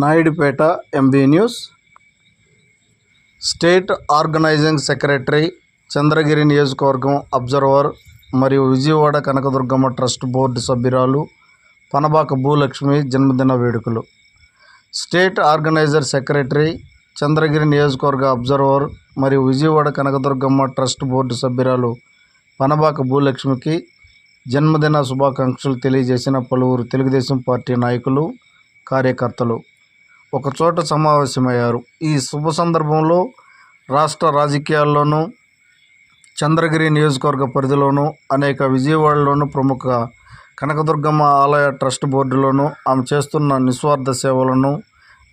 Naidupeta MB news. State organising secretary, Chandragiri నియోజకవర్గం observer మరియు Vijayawada Kanakadurgamma trust board సభ్యురాలు పనబాక భూలక్ష్మి జన్మదిన వేడుకలు. స్టేట్ ఆర్గనైజర్ సెక్రటరీ, చంద్రగిరి నియోజకవర్గ అబ్జర్వర్ మరియు విజయవాడ కనకదుర్గమ్మ ట్రస్ట్ బోర్డు సభ్యురాలు పనబాక భూలక్ష్మికి జన్మదిన శుభాకాంక్షలు తెలియజేసిన పలువురు తెలుగుదేశం పార్టీ నాయకులు, కార్యకర్తలు ఒకచోట సమావేశమయ్యారు. ఈ శుభ సందర్భంలో రాష్ట్ర రాజకీయాల్లోనూ, చంద్రగిరి నియోజకవర్గ పరిధిలోనూ, అనేక విజయవాడలోనూ ప్రముఖ కనకదుర్గమ్మ ఆలయ ట్రస్ట్ బోర్డులోనూ ఆమె చేస్తున్న నిస్వార్థ సేవలను,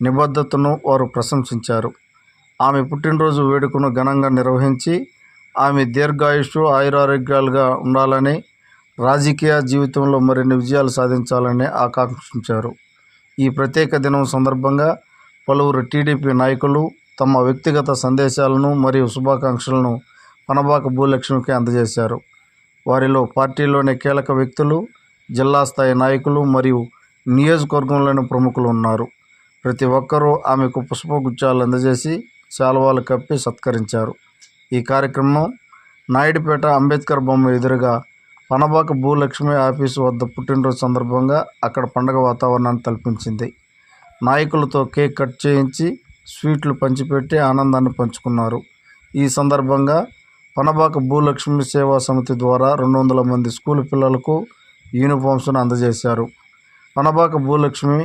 నిబద్ధతను వారు ప్రశంసించారు. ఆమె పుట్టినరోజు వేడుకను ఘనంగా నిర్వహించి ఆమె దీర్ఘాయుష్షు, ఆయురారోగ్యాలుగా ఉండాలని, రాజకీయ జీవితంలో మరిన్ని విజయాలు సాధించాలని ఆకాంక్షించారు. ఈ ప్రత్యేక దినం సందర్భంగా పలువురు టీడీపీ నాయకులు తమ వ్యక్తిగత సందేశాలను మరియు శుభాకాంక్షలను పనబాక భూలక్ష్మికి అందజేశారు. వారిలో పార్టీలోని కీలక వ్యక్తులు, జిల్లా స్థాయి నాయకులు మరియు నియోజకవర్గంలోని ప్రముఖులు ఉన్నారు. ప్రతి ఒక్కరూ ఆమెకు పుష్పగుచ్చాలు అందజేసి శాలువాలు కప్పి సత్కరించారు. ఈ కార్యక్రమం నాయుడుపేట అంబేద్కర్ బొమ్మ ఎదురుగా పనబాక భూలక్ష్మి ఆఫీసు వద్ద పుట్టినరోజు సందర్భంగా అక్కడ పండుగ వాతావరణాన్ని కల్పించింది. నాయకులతో కేక్ కట్ చేయించి స్వీట్లు పంచిపెట్టి ఆనందాన్ని పంచుకున్నారు. ఈ సందర్భంగా పనబాక భూలక్ష్మి సేవా సమితి ద్వారా 200 మంది స్కూల్ పిల్లలకు యూనిఫామ్స్ను అందజేశారు. పనబాక భూలక్ష్మి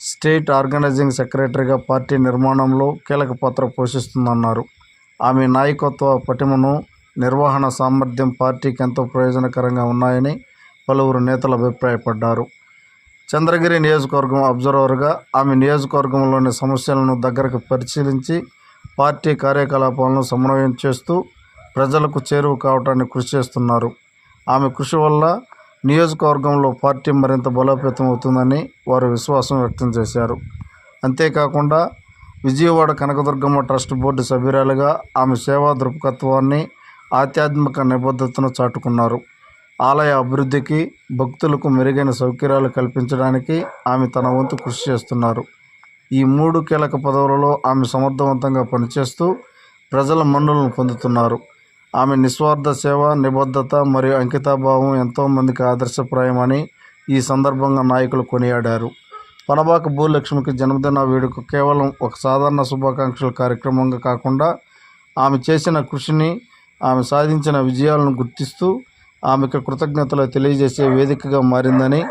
స్టేట్ ఆర్గనైజింగ్ సెక్రటరీగా పార్టీ నిర్మాణంలో కీలక పాత్ర పోషిస్తుందన్నారు. ఆమె నాయకత్వ పటిమను, నిర్వహణ సామర్థ్యం పార్టీకి ఎంతో ప్రయోజనకరంగా ఉన్నాయని పలువురు నేతలు అభిప్రాయపడ్డారు. చంద్రగిరి నియోజకవర్గం అబ్జర్వర్గా ఆమె నియోజకవర్గంలోని సమస్యలను దగ్గరకు పరిశీలించి పార్టీ కార్యకలాపాలను సమన్వయం చేస్తూ ప్రజలకు చేరువ కావడానికి కృషి చేస్తున్నారు. ఆమె కృషి వల్ల నియోజకవర్గంలో పార్టీ మరింత బలోపేతం అవుతుందని వారు విశ్వాసం వ్యక్తం చేశారు. అంతేకాకుండా విజయవాడ కనకదుర్గమ్మ ట్రస్ట్ బోర్డు సభ్యురాలుగా ఆమె సేవా దృక్పథాన్ని, ఆధ్యాత్మిక నిబద్ధతను చాటుకున్నారు. ఆలయ అభివృద్ధికి, భక్తులకు మెరుగైన సౌకర్యాలు కల్పించడానికి ఆమె తన వంతు కృషి చేస్తున్నారు. ఈ 3 కీలక పదవులలో ఆమె సమర్థవంతంగా పనిచేస్తూ ప్రజల మన్ననలను పొందుతున్నారు. ఆమె నిస్వార్థ సేవ, నిబద్ధత మరియు అంకితభావం ఎంతోమందికి ఆదర్శప్రాయమని ఈ సందర్భంగా నాయకులు కొనియాడారు. పనబాక భూలక్ష్మికి జన్మదిన వేడుక కేవలం ఒక సాధారణ శుభాకాంక్షల కార్యక్రమంగా కాకుండా ఆమె చేసిన కృషిని, ఆమె సాధించిన విజయాలను గుర్తిస్తూ ఆమెకు కృతజ్ఞతలు తెలియజేసే వేదికగా మారిందని,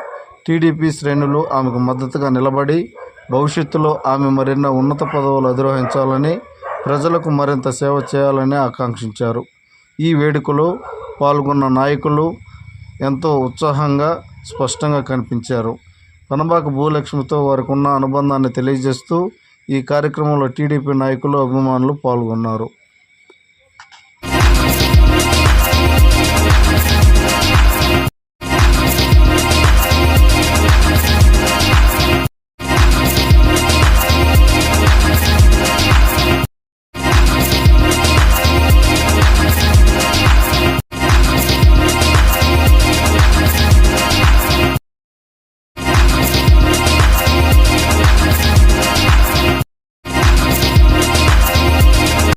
టీడీపీ శ్రేణులు ఆమెకు మద్దతుగా నిలబడి భవిష్యత్తులో ఆమె మరిన్నో ఉన్నత పదవులు అధిరోహించాలని, ప్రజలకు మరింత సేవ చేయాలని ఆకాంక్షించారు. ఈ వేడుకలో పాల్గొన్న నాయకులు ఎంతో ఉత్సాహంగా, స్పష్టంగా కనిపించారు. పనబాక భూలక్ష్మితో వారికి ఉన్న అనుబంధాన్ని తెలియజేస్తూ ఈ కార్యక్రమంలో టీడీపీ నాయకులు, అభిమానులు పాల్గొన్నారు.